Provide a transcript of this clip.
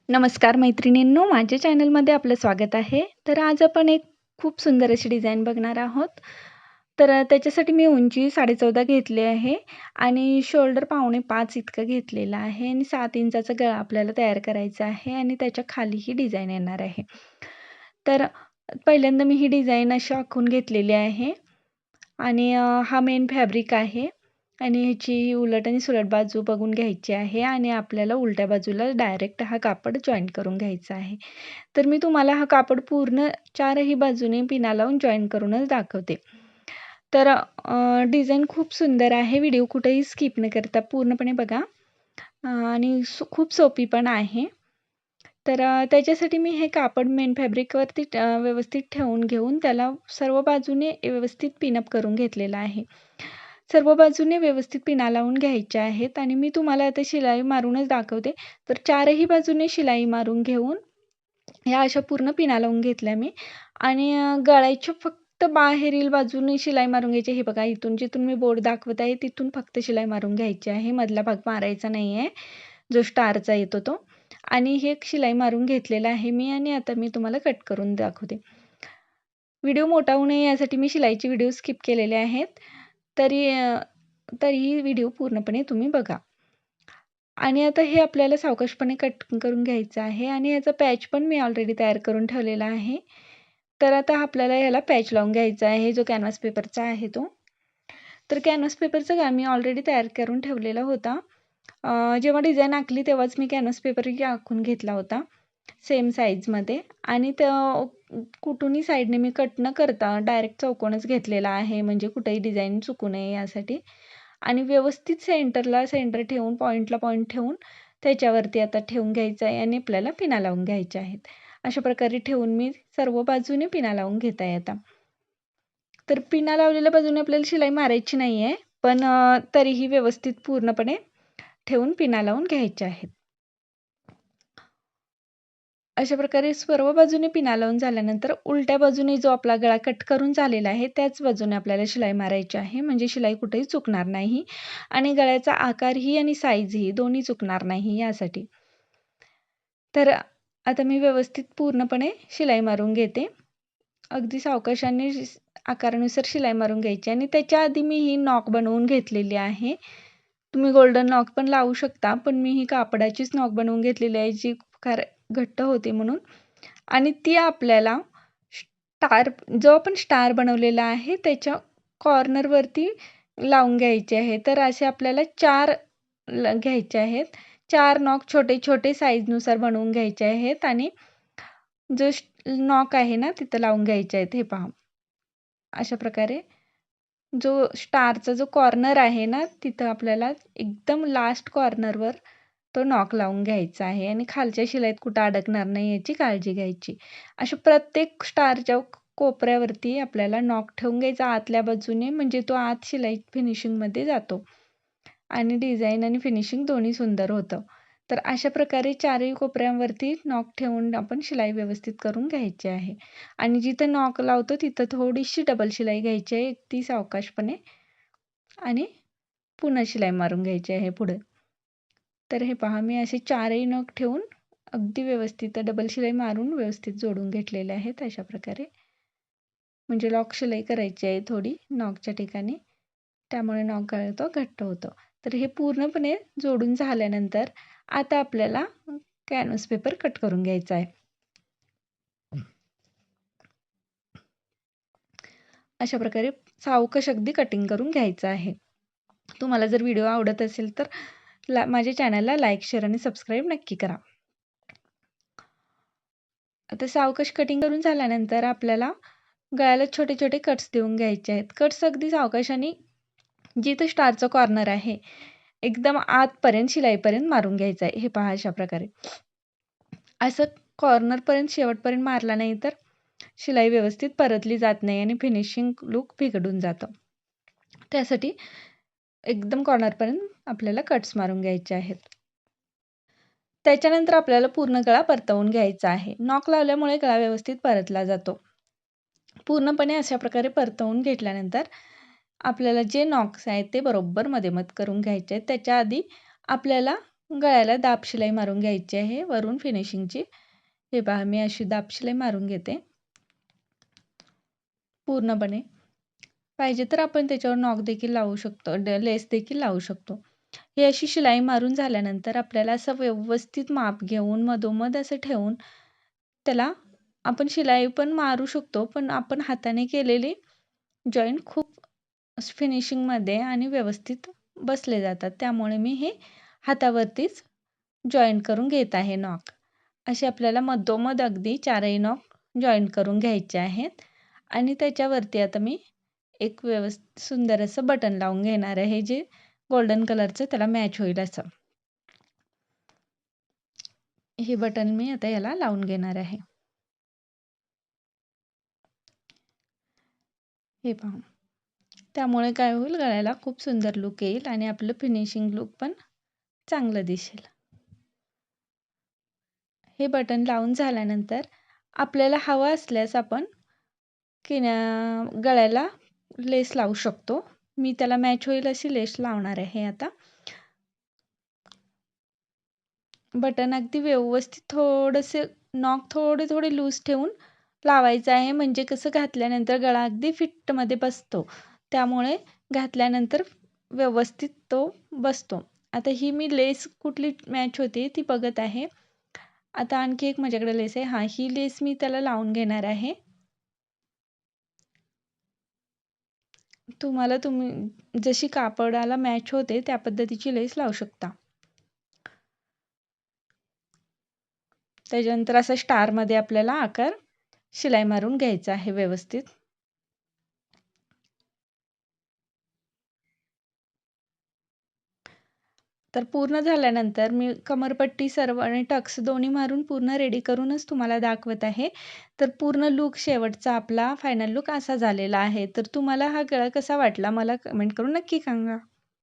नमस्कार मैत्रिणींनो, माझ्या चॅनलमध्ये आपलं स्वागत आहे. तर आज आपण एक खूप सुंदर अशी डिझाईन बघणार आहोत. तर त्याच्यासाठी मी उंची 14.5 घेतली आहे आणि शोल्डर 4.25 इतकं घेतलेलं आहे आणि 7 इंचाचा गळा आपल्याला तयार करायचा आहे आणि त्याच्या खाली ही डिझाईन येणार आहे. तर पहिल्यांदा मी ही डिझाईन अशी आखून घेतलेली आहे आणि हा मेन फॅब्रिक आहे आणि ह्याची उलट आणि सुलट बाजू बघून घ्यायची आहे आणि आपल्याला उलट्या बाजूला डायरेक्ट हा कापड जॉईन करून घ्यायचा आहे. तर मी तुम्हाला हा कापड पूर्ण चारही बाजूने पिना लावून जॉईन करूनच दाखवते. तर डिझाईन खूप सुंदर आहे. व्हिडिओ कुठेही स्किप न करता पूर्णपणे बघा आणि खूप सोपी पण आहे. तर त्याच्यासाठी मी हे कापड मेन फॅब्रिकवरती व्यवस्थित ठेवून घेऊन त्याला सर्व बाजूने व्यवस्थित पिनअप करून घेतलेलं आहे. सर्व बाजूने व्यवस्थित पिना लावून घ्यायच्या आहेत आणि मी तुम्हाला आता शिलाई मारूनच दाखवते. तर चारही बाजूने शिलाई मारून घेऊन ह्या अशा पूर्ण पिना लावून घेतल्या मी आणि गळ्याच्या फक्त बाहेरील बाजूने शिलाई मारून घ्यायची. हे बघा इथून जिथून मी बोट दाखवत आहे तिथून फक्त शिलाई मारून घ्यायची आहे. मधला भाग मारायचा नाही आहे, जो स्टारचा येतो तो. आणि हे एक शिलाई मारून घेतलेला आहे मी आणि आता मी तुम्हाला कट करून दाखवते. व्हिडिओ मोठा होऊ नये यासाठी मी शिलाईचे व्हिडिओ स्किप केलेले आहेत. तरीही व्हिडिओ पूर्णपणे तुम्ही बघा. आणि आता हे आपल्याला सावकाशपणे कट करून घ्यायचं आहे आणि याचा पॅच पण मी ऑलरेडी तयार करून ठेवलेला आहे. तर आता आपल्याला याला पॅच लावून घ्यायचा आहे, जो कॅनव्हास पेपरचा आहे तो. तर कॅनव्हास पेपरचा गाळ मी ऑलरेडी तयार करून ठेवलेला होता. जेव्हा डिझाईन आखली तेव्हाच मी कॅनव्हास पेपरही आखून घेतला होता सेम साईजमध्ये आणि कुठूनही साईडने मी कट न करता डायरेक्ट चौकोनच घेतलेला आहे, म्हणजे कुठेही डिझाईन चुकू नये यासाठी. आणि व्यवस्थित सेंटर ठेवून पॉईंटला पॉईंट ठेवून त्याच्यावरती आता ठेवून घ्यायचं आहे आणि आपल्याला पिना लावून घ्यायच्या आहेत. अशा प्रकारे ठेवून मी सर्व बाजूने पिना लावून घेत आहे आता. तर पिना लावलेल्या बाजूने आपल्याला शिलाई मारायची नाही आहे, पण तरीही व्यवस्थित पूर्णपणे ठेवून पिना लावून घ्यायच्या आहेत. अशा प्रकारे सर्व बाजूने पिना लावून झाल्यानंतर उलट्या बाजूने जो आपला गळा कट करून झालेला आहे त्याच बाजूने आपल्याला शिलाई मारायची आहे, म्हणजे शिलाई कुठेही चुकणार नाही आणि गळ्याचा आकारही आणि साईजही दोन्ही चुकणार नाही यासाठी. तर आता मी व्यवस्थित पूर्णपणे शिलाई मारून घेते. अगदी सावकाशाने आकारानुसार शिलाई मारून घ्यायची आणि त्याच्या आधी मी ही नॉक बनवून घेतलेली आहे. तुम्ही गोल्डन नॉक पण लावू शकता, पण मी ही कापडाचीच नॉक बनवून घेतलेली आहे, जी फार घट्ट होते म्हणून. आणि ती आपल्याला स्टार जो आपण स्टार बनवलेला आहे त्याच्या कॉर्नरवरती लावून घ्यायचे आहे. तर असे आपल्याला 4 घ्यायचे आहेत. 4 नॉक छोटे-छोटे साईजनुसार बनवून घ्यायचे आहेत आणि जो नॉक आहे ना तिथं लावून घ्यायचे आहेत. हे पहा. अशा प्रकारे जो स्टारचा जो कॉर्नर आहे ना, तिथं आपल्याला एकदम लास्ट कॉर्नरवर तो नॉक लावून घ्यायचा आहे आणि खालच्या शिलाईत कुठं अडकणार नाही याची काळजी घ्यायची. अशा प्रत्येक स्टारच्या कोपऱ्यावरती आपल्याला नॉक ठेवून घ्यायचा आतल्या बाजूने, म्हणजे तो आत शिलाई फिनिशिंगमध्ये जातो आणि डिझाईन आणि फिनिशिंग दोन्ही सुंदर होतं. तर अशा प्रकारे चारही कोपऱ्यांवरती नॉक ठेवून आपण शिलाई व्यवस्थित करून घ्यायची आहे आणि जिथं नॉक लावतो तिथं थोडीशी डबल शिलाई घ्यायची आहे, ती सावकाशपणे आणि पुन्हा शिलाई मारून घ्यायची आहे पुढे. तर हे पहा, मी असे चारही नॉक ठेवून अगदी व्यवस्थित डबल शिलाई मारून व्यवस्थित जोडून घेतलेले आहेत अशा प्रकारे. म्हणजे लॉक शिलाई करायची आहे थोडी नॉकच्या ठिकाणी, त्यामुळे नॉक गळतो घट्ट होतो. तर हे पूर्णपणे जोडून झाल्यानंतर आता आपल्याला कॅनव्हास पेपर कट करून घ्यायचा आहे. अशा प्रकारे सावकाश अगदी कटिंग करून घ्यायचं आहे. तुम्हाला जर व्हिडिओ आवडत असेल तर माझ्या चॅनलला लाईक, शेअर आणि सबस्क्राईब नक्की करा. आता सावकाश कटिंग करून झाल्यानंतर आपल्याला गळ्याला छोटे-छोटे कट्स देऊन घ्यायचे आहेत. कट्स अगदी सावकाशाने जिथं स्टारचा कॉर्नर आहे, एकदम आतपर्यंत शिलाईपर्यंत मारून घ्यायचं आहे. हे पहा अशा प्रकारे. असं कॉर्नरपर्यंत शेवटपर्यंत मारला नाही तर शिलाई व्यवस्थित परतली जात नाही आणि फिनिशिंग लूक बिघडून जातं. त्यासाठी एकदम कॉर्नरपर्यंत आपल्याला कट्स मारून घ्यायचे आहेत. त्याच्यानंतर आपल्याला पूर्ण गळा परतवून घ्यायचा आहे. नॉक लावल्यामुळे गळा व्यवस्थित परतला जातो. पूर्णपणे अशा प्रकारे परतवून घेतल्यानंतर आपल्याला जे नॉक्स आहेत ते बरोबर मध्ये करून घ्यायचे आहेत. त्याच्या आधी आपल्याला गळ्याला दाब शिलाई मारून घ्यायची आहे वरून फिनिशिंगची. हे पहा मी अशी दाब शिलाई मारून घेते पूर्णपणे. पाहिजे तर आपण त्याच्यावर नॉक देखील लावू शकतो, लेस देखील लावू शकतो. ही अशी शिलाई मारून झाल्यानंतर आपल्याला असं व्यवस्थित माप घेऊन मधोमध असं ठेवून त्याला आपण शिलाई पण मारू शकतो, पण आपण हाताने केलेली जॉईंट खूप फिनिशिंगमध्ये आणि व्यवस्थित बसले जातात. त्यामुळे मी हे हातावरतीच जॉईंट करून घेत आहे नॉक. असे आपल्याला मधोमध अगदी 4ही नॉक जॉईंट करून घ्यायचे आहेत आणि त्याच्यावरती आता मी एक सुंदर असं बटन लावून घेणार आहे, जे गोल्डन कलरचं त्याला मॅच होईल असं. हे बटन मी आता याला लावून घेणार आहे. हे पहा. त्यामुळे काय होईल, गळ्याला खूप सुंदर लुक येईल आणि आपलं फिनिशिंग लुक पण चांगलं दिसेल. हे बटन लावून झाल्यानंतर आपल्याला हवं असल्यास आपण गळ्याला लेस लावू शकतो. मी त्याला मॅच होईल अशी लेस लावणार आहे आता. बटन अगदी व्यवस्थित थोडेसे नॉक थोडे लूज ठेवून लावायचं आहे, म्हणजे कसं घातल्यानंतर गळा अगदी फिटमध्ये बसतो. त्यामुळे घातल्यानंतर व्यवस्थित तो बसतो. आता ही मी लेस कुठली मॅच होते ती बघत आहे. आता आणखी एक माझ्याकडे लेस आहे. हां, ही लेस मी त्याला लावून घेणार आहे. तुम्ही जशी कापडाला मॅच होते त्या पद्धतीची लेस लावू शकता. त्याच्यानंतर असा स्टारमध्ये आपल्याला आकार शिलाई मारून घ्यायचा आहे व्यवस्थित. तर पूर्ण झाल्यानंतर मी कमरपट्टी सर्व आणि टक्स दोन्ही मारून पूर्ण रेडी करूनच तुम्हाला दाखवत आहे. तर पूर्ण लूक शेवटचा आपला फायनल लूक असा झालेला आहे. तर तुम्हाला हा गळा कसा वाटला मला कमेंट करून नक्की सांगा.